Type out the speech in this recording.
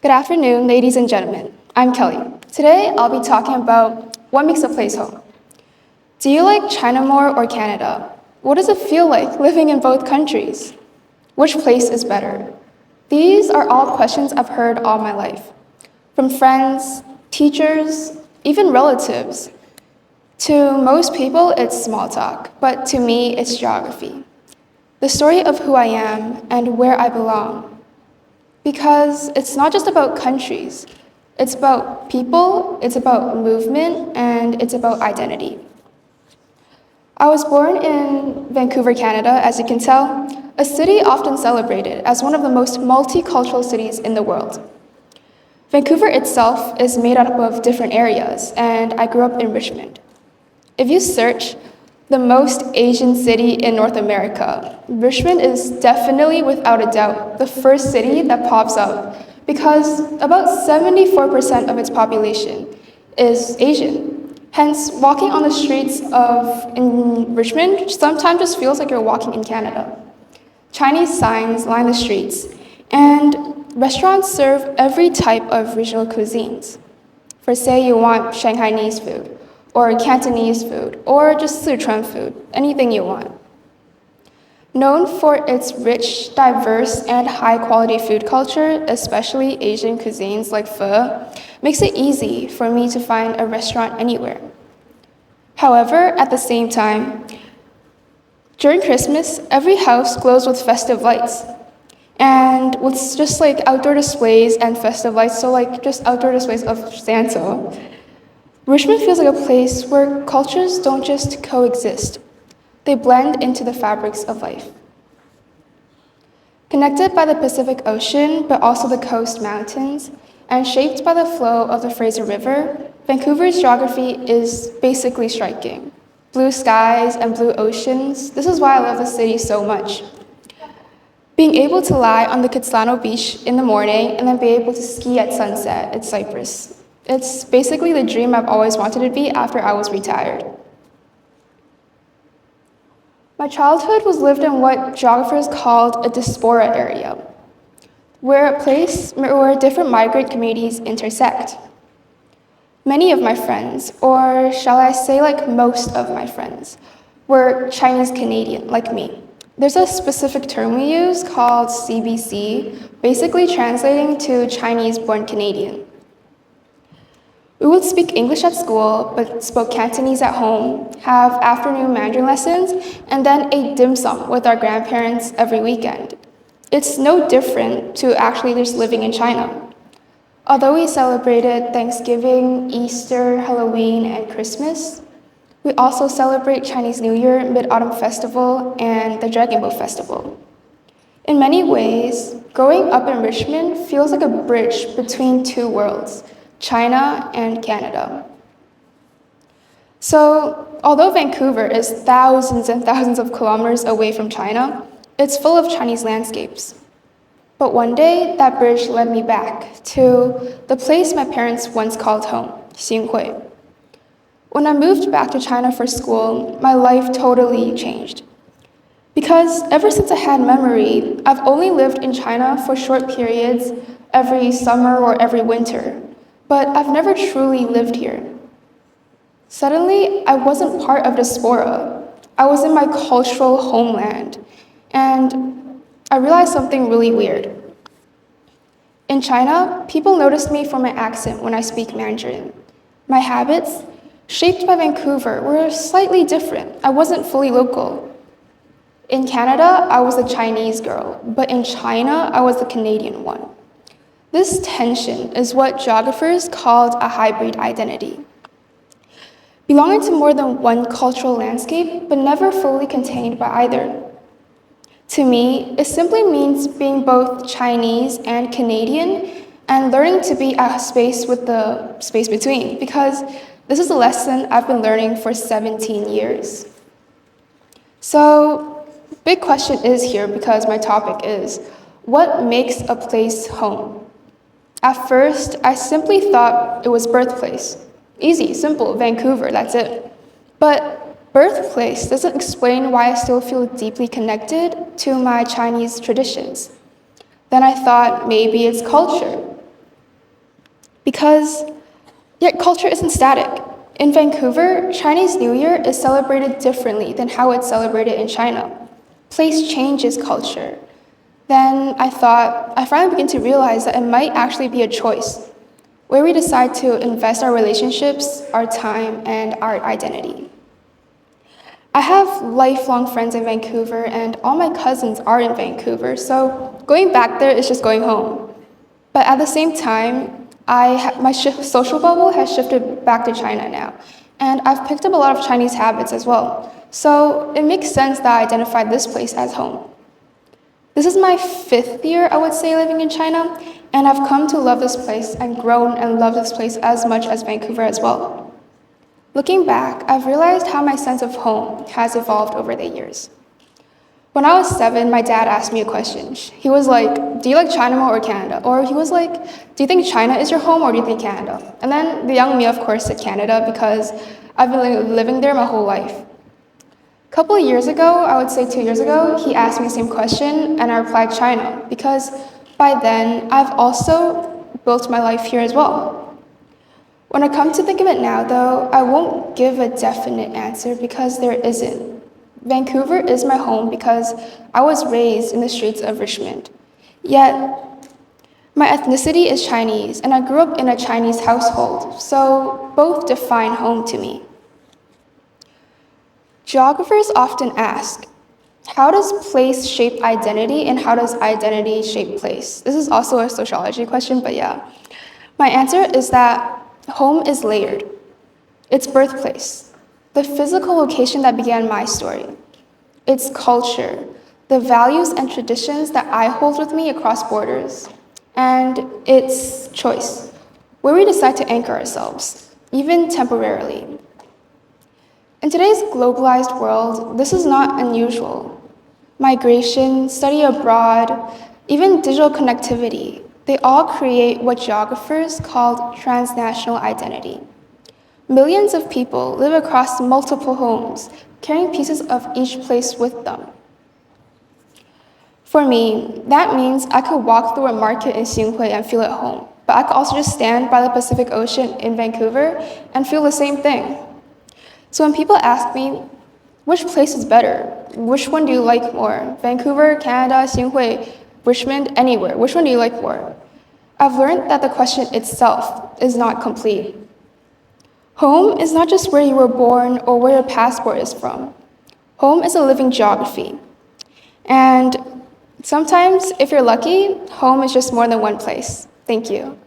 Good afternoon, ladies and gentlemen. I'm Kelly. Today, I'll be talking about what makes a place home. Do you like China more or Canada? What does it feel like living in both countries? Which place is better? These are all questions I've heard all my life, from friends, teachers, even relatives. To most people, it's small talk, but to me, it's geography. The story of who I am and where I belong. Because it's not just about countries, it's about people, it's about movement, and it's about identity. I was born in Vancouver, Canada, as you can tell, a city often celebrated as one of the most multicultural cities in the world. Vancouver itself is made up of different areas, and I grew up in Richmond. If you search the most Asian city in North America, Richmond is definitely, without a doubt, the first city that pops up because about 74% of its population is Asian. Hence, walking on the streets in Richmond sometimes just feels like you're walking in Canada. Chinese signs line the streets, and restaurants serve every type of regional cuisines. For say you want Shanghainese food, or Cantonese food, or just Sichuan food, anything you want. Known for its rich, diverse, and high-quality food culture, especially Asian cuisines like pho, makes it easy for me to find a restaurant anywhere. However, at the same time, during Christmas, every house glows with festive lights. And with just like outdoor displays and festive lights, so like just outdoor displays of Santa, Richmond feels like a place where cultures don't just coexist, they blend into the fabrics of life. Connected by the Pacific Ocean, but also the coast mountains, and shaped by the flow of the Fraser River, Vancouver's geography is basically striking. Blue skies and blue oceans, this is why I love the city so much. Being able to lie on the Kitsilano beach in the morning and then be able to ski at sunset at Cypress. It's basically the dream I've always wanted to be after I was retired. My childhood was lived in what geographers called a diaspora area, where a place where different migrant communities intersect. Many of my friends, or shall I say like most of my friends, were Chinese Canadian, like me. There's a specific term we use called CBC, basically translating to Chinese-born Canadian. We would speak English at school, but spoke Cantonese at home, have afternoon Mandarin lessons, and then ate dim sum with our grandparents every weekend. It's no different to actually just living in China. Although we celebrated Thanksgiving, Easter, Halloween, and Christmas, we also celebrate Chinese New Year, Mid-Autumn Festival, and the Dragon Boat Festival. In many ways, growing up in Richmond feels like a bridge between two worlds, China and Canada. So, although Vancouver is thousands and thousands of kilometers away from China, it's full of Chinese landscapes. But one day, that bridge led me back to the place my parents once called home, Xinhui. When I moved back to China for school, my life totally changed. Because ever since I had memory, I've only lived in China for short periods every summer or every winter. But I've never truly lived here. Suddenly, I wasn't part of diaspora. I was in my cultural homeland, and I realized something really weird. In China, people notice me for my accent when I speak Mandarin. My habits, shaped by Vancouver, were slightly different. I wasn't fully local. In Canada, I was a Chinese girl, but in China, I was the Canadian one. This tension is what geographers called a hybrid identity. Belonging to more than one cultural landscape, but never fully contained by either. To me, it simply means being both Chinese and Canadian and learning to be at space with the space between, because this is a lesson I've been learning for 17 years. So, big question is here because my topic is, what makes a place home? At first, I simply thought it was birthplace. Easy, simple, Vancouver, that's it. But birthplace doesn't explain why I still feel deeply connected to my Chinese traditions. Then I thought maybe it's culture. Because yet culture isn't static. In Vancouver, Chinese New Year is celebrated differently than how it's celebrated in China. Place changes culture. Then I finally began to realize that it might actually be a choice where we decide to invest our relationships, our time, and our identity. I have lifelong friends in Vancouver, and all my cousins are in Vancouver, so going back there is just going home. But at the same time, social bubble has shifted back to China now, and I've picked up a lot of Chinese habits as well. So it makes sense that I identify this place as home. This is my 5th year, I would say, living in China, and I've come to love this place and grown and love this place as much as Vancouver as well. Looking back, I've realized how my sense of home has evolved over the years. When I was 7, my dad asked me a question. He was like, do you like China more or Canada? Or he was like, do you think China is your home or do you think Canada? And then the young me, of course, said Canada because I've been living there my whole life. A couple of years ago, I would say 2 years ago, he asked me the same question and I replied China because by then, I've also built my life here as well. When I come to think of it now, though, I won't give a definite answer because there isn't. Vancouver is my home because I was raised in the streets of Richmond. Yet, my ethnicity is Chinese, and I grew up in a Chinese household, so both define home to me. Geographers often ask, how does place shape identity, and how does identity shape place? This is also a sociology question, but yeah. My answer is that home is layered. Its birthplace, the physical location that began my story, its culture, the values and traditions that I hold with me across borders, and its choice, where we decide to anchor ourselves, even temporarily. In today's globalized world, this is not unusual. Migration, study abroad, even digital connectivity, they all create what geographers call transnational identity. Millions of people live across multiple homes, carrying pieces of each place with them. For me, that means I could walk through a market in Xinhui and feel at home, but I could also just stand by the Pacific Ocean in Vancouver and feel the same thing. So when people ask me, which place is better? Which one do you like more? Vancouver, Canada, Xinhui, Richmond, anywhere. Which one do you like more? I've learned that the question itself is not complete. Home is not just where you were born or where your passport is from. Home is a living geography. And sometimes, if you're lucky, home is just more than one place. Thank you.